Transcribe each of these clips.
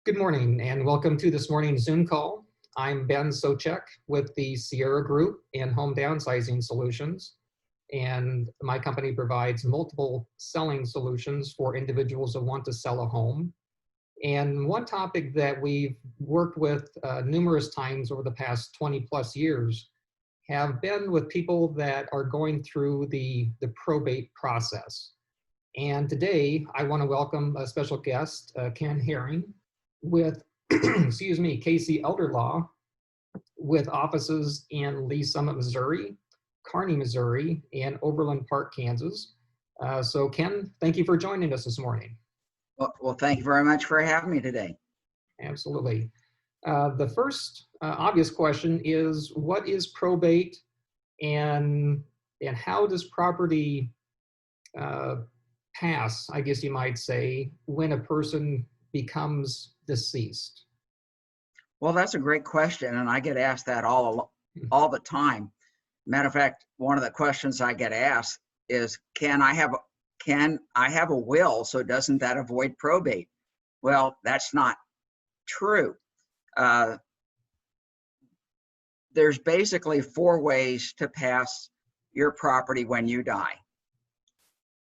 Good morning and welcome to this morning's Zoom call. I'm Ben Socek with the Sierra Group and Home Downsizing Solutions. And my company provides multiple selling solutions for individuals that want to sell a home. And one topic that we've worked with numerous times over the past 20 plus years have been with people that are going through the probate process. And today I want to welcome a special guest, Ken Herring, with, excuse me, Casey Elder Law, with offices in Lee Summit, Missouri, Kearney, Missouri, and Overland Park, Kansas. So Ken, thank you for joining us this morning. Well, thank you very much for having me today. Absolutely. The first obvious question is, what is probate and how does property pass, I guess you might say, when a person becomes deceased? Well, that's a great question, and I get asked that all the time. Matter of fact, one of the questions I get asked is, can I have a will, so doesn't that avoid probate? Well, that's not true. There's basically 4 ways to pass your property when you die.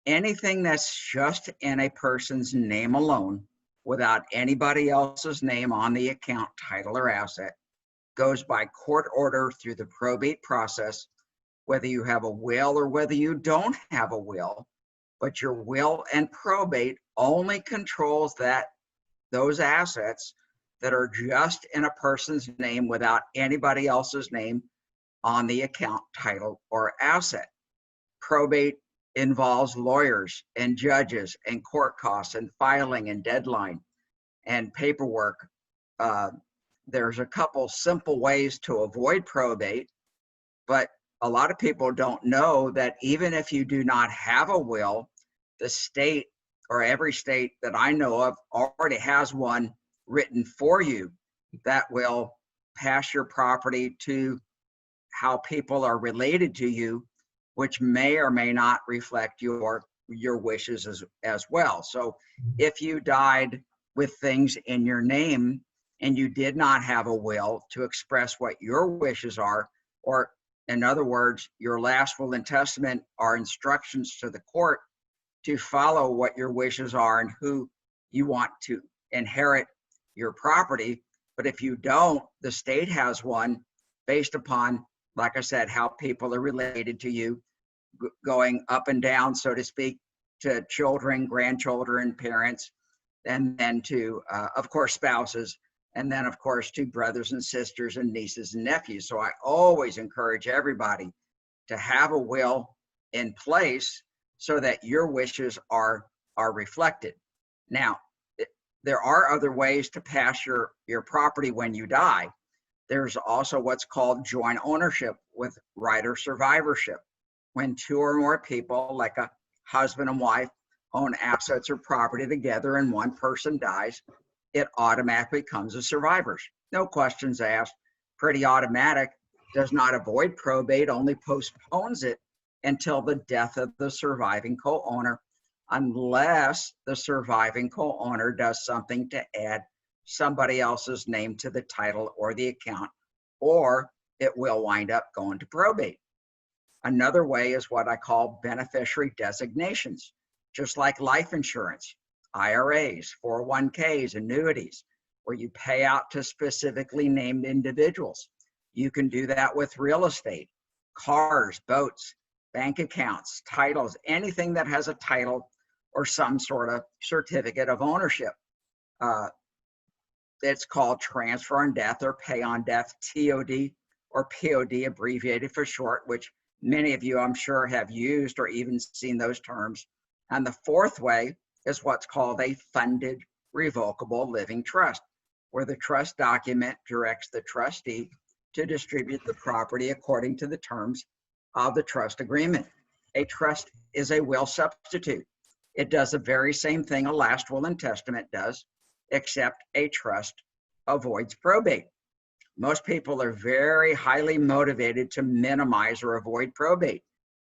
Anything that's just in a person's name alone, without anybody else's name on the account, title, or asset, goes by court order through the probate process, whether you have a will or whether you don't have a will. But your will and probate only controls those assets that are just in a person's name without anybody else's name on the account, title, or asset. Probate involves lawyers and judges and court costs and filing and deadline and paperwork. There's a couple simple ways to avoid probate, but a lot of people don't know that even if you do not have a will, the state, or every state that I know of, already has one written for you that will pass your property to how people are related to you, which may or may not reflect your wishes as well. So if you died with things in your name and you did not have a will to express what your wishes are, or in other words, your last will and testament are instructions to the court to follow what your wishes are and who you want to inherit your property. But if you don't, the state has one based upon, like I said, how people are related to you, going up and down, so to speak, to children, grandchildren, parents, and then to, of course, spouses, and then, of course, to brothers and sisters and nieces and nephews. So I always encourage everybody to have a will in place so that your wishes are reflected. Now, there are other ways to pass your property when you die. There's also what's called joint ownership with right or survivorship. When 2 or more people, like a husband and wife, own assets or property together and one person dies, it automatically becomes a survivor's. No questions asked, pretty automatic, does not avoid probate, only postpones it until the death of the surviving co-owner, unless the surviving co-owner does something to add somebody else's name to the title or the account, or it will wind up going to probate. Another way is what I call beneficiary designations, just like life insurance, IRAs, 401ks, annuities, where you pay out to specifically named individuals. You can do that with real estate, cars, boats, bank accounts, titles, anything that has a title or some sort of certificate of ownership. It's called transfer on death or pay on death, TOD or POD, abbreviated for short, which many of you, I'm sure, have used or even seen those terms. And the 4th way is what's called a funded revocable living trust, where the trust document directs the trustee to distribute the property according to the terms of the trust agreement. A trust is a will substitute. It does the very same thing a last will and testament does, except a trust avoids probate. Most people are very highly motivated to minimize or avoid probate.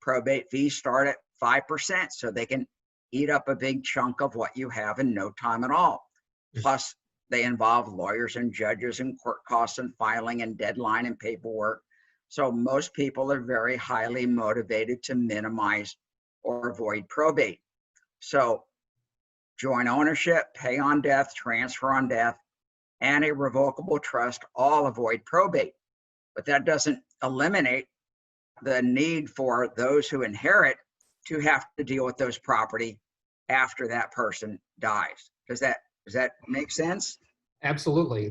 Probate fees start at 5%, so they can eat up a big chunk of what you have in no time at all. Plus, they involve lawyers and judges and court costs and filing and deadline and paperwork. So most people are very highly motivated to minimize or avoid probate. So joint ownership, pay on death, transfer on death, and a revocable trust all avoid probate. But that doesn't eliminate the need for those who inherit to have to deal with those property after that person dies. Does that make sense? Absolutely.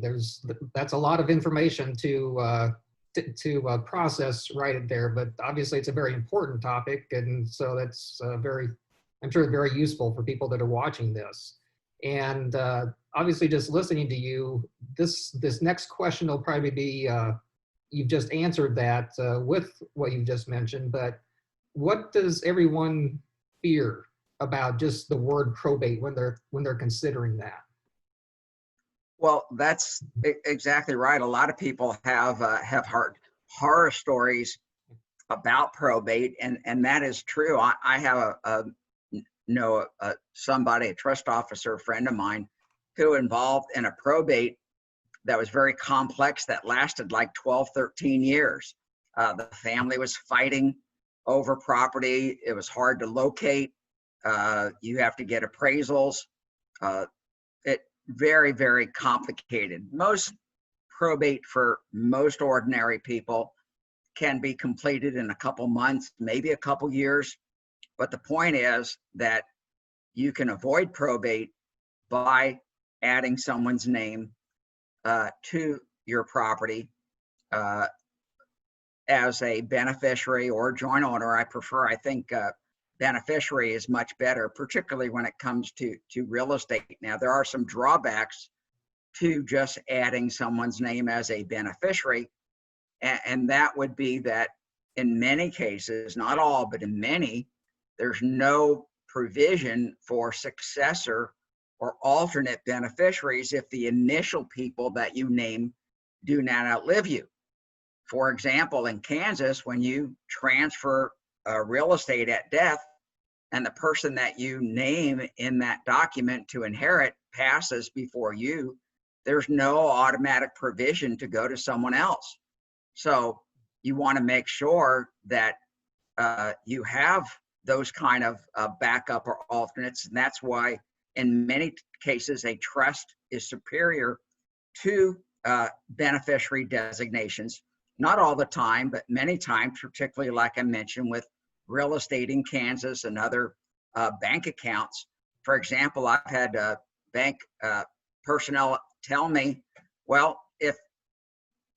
That's a lot of information to process right there, but obviously it's a very important topic, and so that's I'm sure very useful for people that are watching this. And obviously, just listening to you, this next question will probably be you've just answered that with what you've just mentioned, but what does everyone fear about just the word probate when they're considering that? Well, that's exactly right. A lot of people have heard horror stories about probate, and that is true. I have somebody, a trust officer friend of mine, who involved in a probate that was very complex that lasted like 12, 13 years. The family was fighting over property. It was hard to locate. You have to get appraisals. It very, very complicated. Most probate for most ordinary people can be completed in a couple months, maybe a couple years. But the point is that you can avoid probate by adding someone's name to your property as a beneficiary or joint owner. I think beneficiary is much better, particularly when it comes to real estate. Now, there are some drawbacks to just adding someone's name as a beneficiary, and that would be that in many cases, not all, but in many, there's no provision for successor or alternate beneficiaries if the initial people that you name do not outlive you. For example, in Kansas, when you transfer real estate at death and the person that you name in that document to inherit passes before you, there's no automatic provision to go to someone else. So you want to make sure that you have those kind of backup or alternates, and that's why in many cases a trust is superior to beneficiary designations. Not all the time, but many times, particularly like I mentioned with real estate in Kansas and other bank accounts. For example, I've had bank personnel tell me, well, if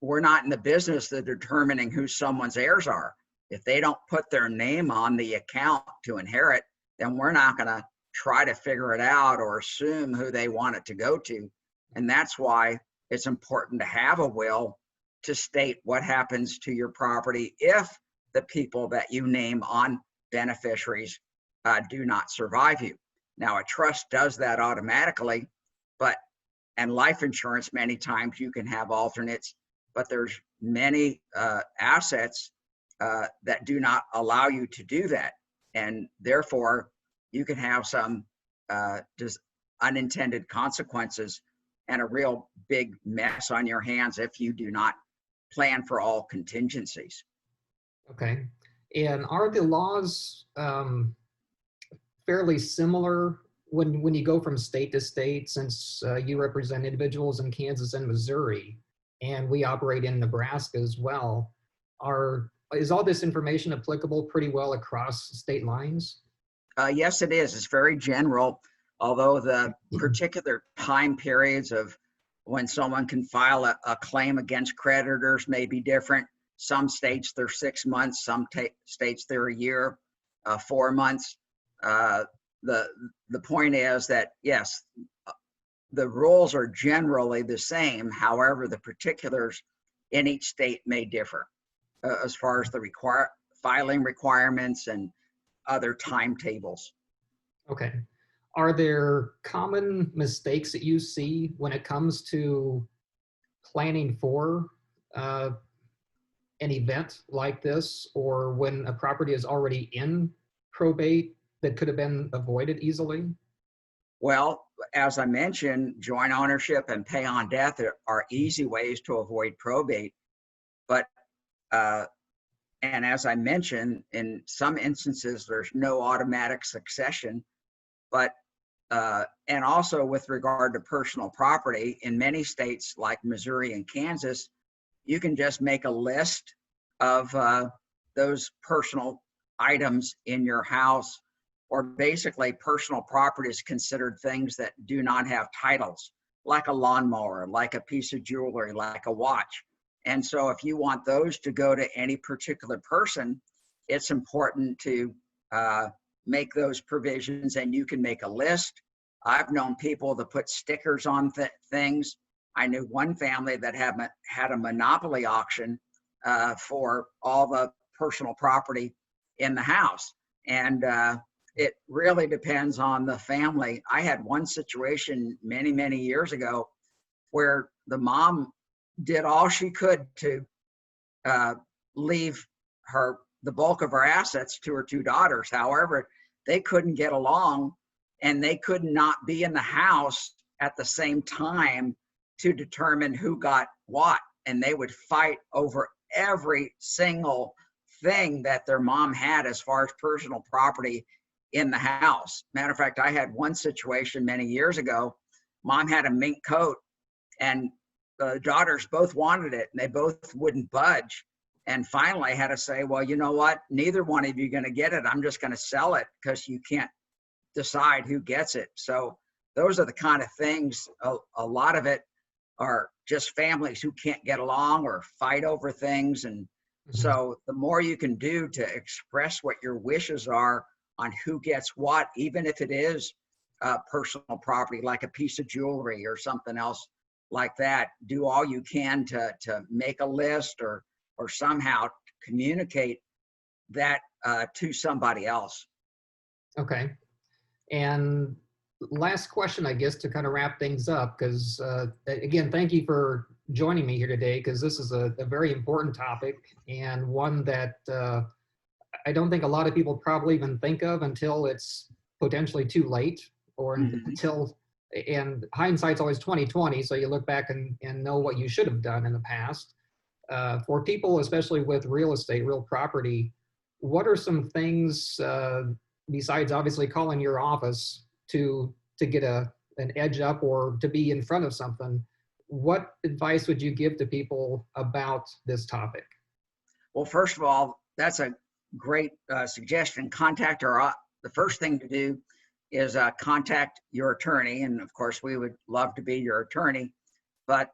we're not in the business of determining who someone's heirs are, if they don't put their name on the account to inherit, then we're not going to try to figure it out or assume who they want it to go to. And that's why it's important to have a will to state what happens to your property if the people that you name on beneficiaries do not survive you. Now, a trust does that automatically, and life insurance, many times you can have alternates, but there's many assets that do not allow you to do that. And therefore, you can have some just unintended consequences and a real big mess on your hands if you do not plan for all contingencies. Okay. And are the laws fairly similar when you go from state to state, since you represent individuals in Kansas and Missouri, and we operate in Nebraska as well? Is all this information applicable pretty well across state lines? Yes, it is. It's very general, although the particular time periods of when someone can file a claim against creditors may be different. Some states they're 6 months, some states they're a year, 4 months. The point is that yes, the rules are generally the same. However, the particulars in each state may differ as far as the filing requirements and other timetables. Okay. Are there common mistakes that you see when it comes to planning for an event like this, or when a property is already in probate that could have been avoided easily? Well, as I mentioned, joint ownership and pay on death are easy ways to avoid probate. But, uh, and as I mentioned, in some instances, there's no automatic succession. But, and also with regard to personal property, in many states like Missouri and Kansas, you can just make a list of those personal items in your house, or basically personal property is considered things that do not have titles, like a lawnmower, like a piece of jewelry, like a watch. And so if you want those to go to any particular person, it's important to make those provisions, and you can make a list. I've known people to put stickers on things. I knew one family that had a monopoly auction for all the personal property in the house. And it really depends on the family. I had one situation many, many years ago where the mom did all she could to leave the bulk of her assets to her two daughters. However, they couldn't get along, and they could not be in the house at the same time to determine who got what. And they would fight over every single thing that their mom had as far as personal property in the house. Matter of fact, I had one situation many years ago. Mom had a mink coat, and the daughters both wanted it, and they both wouldn't budge. And finally I had to say, well, you know what? Neither one of you are going to get it. I'm just going to sell it because you can't decide who gets it. So those are the kind of things, a lot of it are just families who can't get along or fight over things. And so the more you can do to express what your wishes are on who gets what, even if it is personal property, like a piece of jewelry or something else like that, do all you can to make a list or somehow communicate that to somebody else. Okay. And last question, I guess, to kind of wrap things up, because again, thank you for joining me here today, because this is a very important topic, and one that I don't think a lot of people probably even think of until it's potentially too late, or until, and hindsight's always 20/20, so you look back and know what you should have done in the past. For people, especially with real estate, real property, what are some things, besides obviously calling your office to get an edge up or to be in front of something, what advice would you give to people about this topic? Well, first of all, that's a great suggestion. The first thing to do is contact your attorney. And of course, we would love to be your attorney. But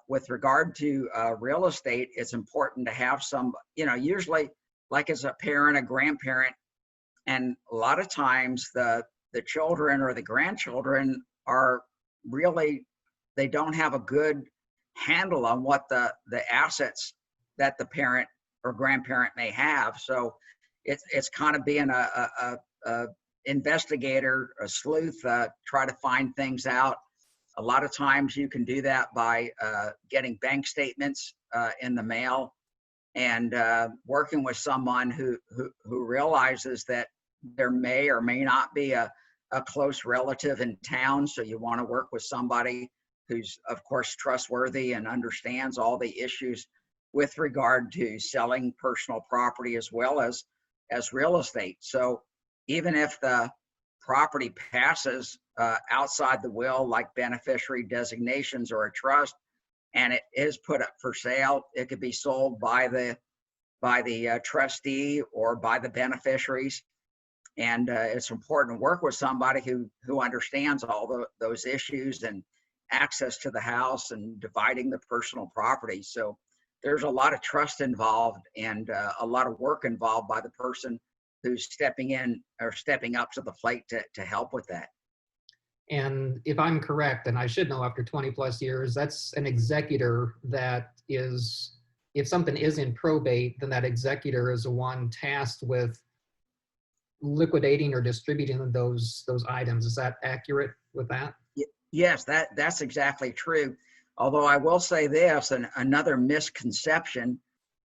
with regard to real estate, it's important to have some, usually like as a parent, a grandparent, and a lot of times the children or the grandchildren are really, they don't have a good handle on what the assets that the parent or grandparent may have. So it's kind of being a investigator, a sleuth, try to find things out. A lot of times you can do that by getting bank statements in the mail, and working with someone who realizes that there may or may not be a close relative in town. So you want to work with somebody who's, of course, trustworthy and understands all the issues with regard to selling personal property as well as real estate. So even if the property passes outside the will, like beneficiary designations or a trust, and it is put up for sale, it could be sold by the trustee or by the beneficiaries. And it's important to work with somebody who understands all those issues and access to the house and dividing the personal property. So there's a lot of trust involved and a lot of work involved by the person who's stepping in or stepping up to the plate to help with that. And if I'm correct, and I should know after 20 plus years, that's an executor that is, if something is in probate, then that executor is the one tasked with liquidating or distributing those items. Is that accurate with that? Yes, that's exactly true. Although I will say this, and another misconception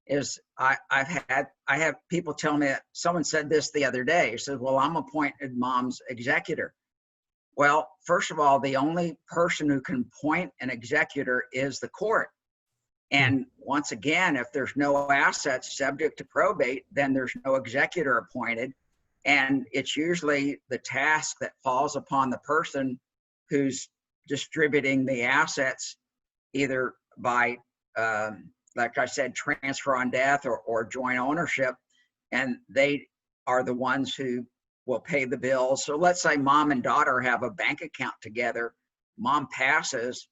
is I have people tell me, someone said this the other day. He said, well, I'm appointed mom's executor. Well, first of all, the only person who can appoint an executor is the court. And once again, if there's no assets subject to probate, then there's no executor appointed. And it's usually the task that falls upon the person who's distributing the assets, either by, like I said, transfer on death or joint ownership. And they are the ones who will pay the bills. So let's say mom and daughter have a bank account together. Mom passes,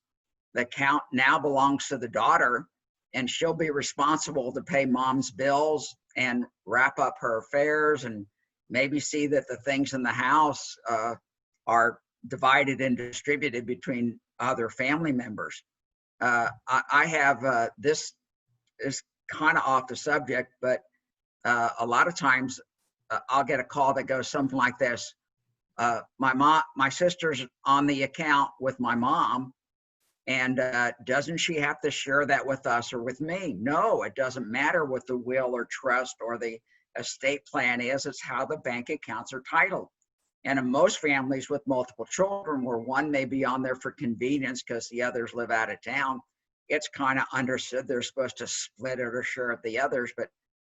the account now belongs to the daughter, and she'll be responsible to pay mom's bills and wrap up her affairs and maybe see that the things in the house are divided and distributed between other family members. I have, this is kind of off the subject, but a lot of times I'll get a call that goes something like this. My sister's on the account with my mom, and doesn't she have to share that with us or with me? No, it doesn't matter what the will or trust or the estate plan is. It's how the bank accounts are titled. And in most families with multiple children, where one may be on there for convenience because the others live out of town, it's kind of understood they're supposed to split it or share it the others, but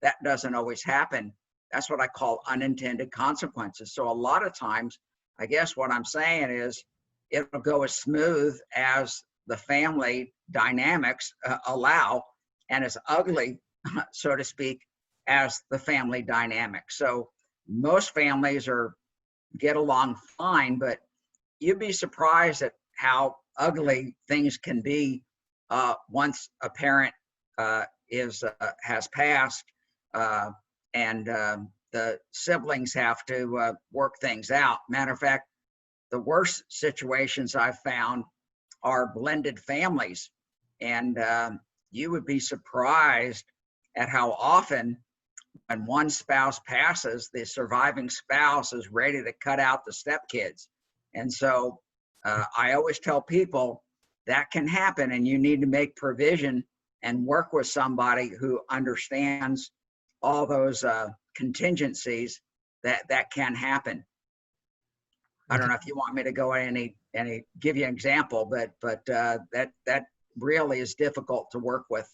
that doesn't always happen. That's what I call unintended consequences. So a lot of times, I guess what I'm saying is it'll go as smooth as the family dynamics allow, and as ugly, so to speak, as the family dynamics. So most families get along fine, but you'd be surprised at how ugly things can be once a parent has passed, and the siblings have to work things out. Matter of fact, the worst situations I've found are blended families, and you would be surprised at how often when one spouse passes, the surviving spouse is ready to cut out the stepkids. And so I always tell people that can happen, and you need to make provision and work with somebody who understands all those contingencies that can happen. I don't know if you want me to go any give you an example, but that really is difficult to work with.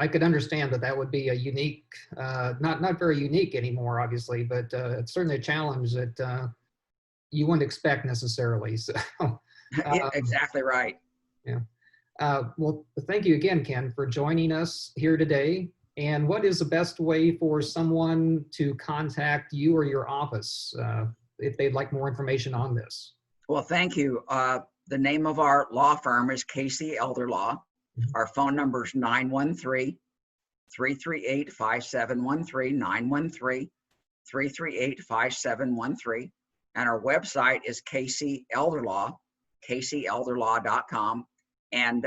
I could understand that would be a unique, not very unique anymore, obviously, but it's certainly a challenge that you wouldn't expect necessarily. So, exactly right. Yeah. Well, thank you again, Ken, for joining us here today. And what is the best way for someone to contact you or your office if they'd like more information on this? Well, thank you. The name of our law firm is Casey Elder Law. Our phone number is 913-338-5713, 913-338-5713. And our website is Casey Elder Law, CaseyElderLaw.com. And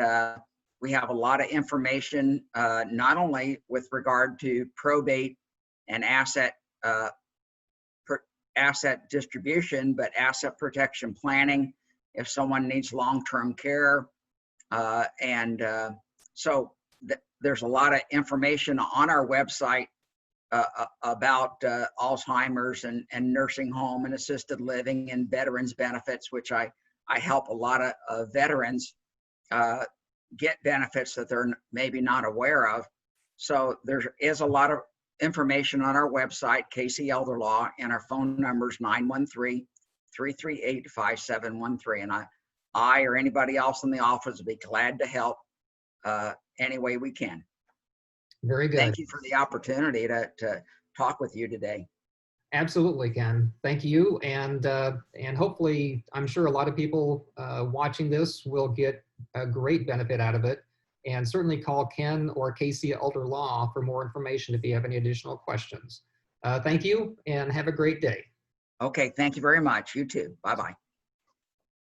we have a lot of information, not only with regard to probate and asset distribution, but asset protection planning if someone needs long-term care. So there's a lot of information on our website about Alzheimer's and nursing home and assisted living and veterans benefits, which I help a lot of veterans get benefits that they're maybe not aware of. So there is a lot of information on our website, Casey Elder Law, and our phone number is 913-338-5713. And I or anybody else in the office would be glad to help any way we can. Very good. Thank you for the opportunity to talk with you today. Absolutely, Ken. Thank you. And hopefully, I'm sure a lot of people watching this will get a great benefit out of it. And certainly call Ken or Casey Elder Law for more information if you have any additional questions. Thank you and have a great day. Okay, thank you very much. You too. Bye-bye.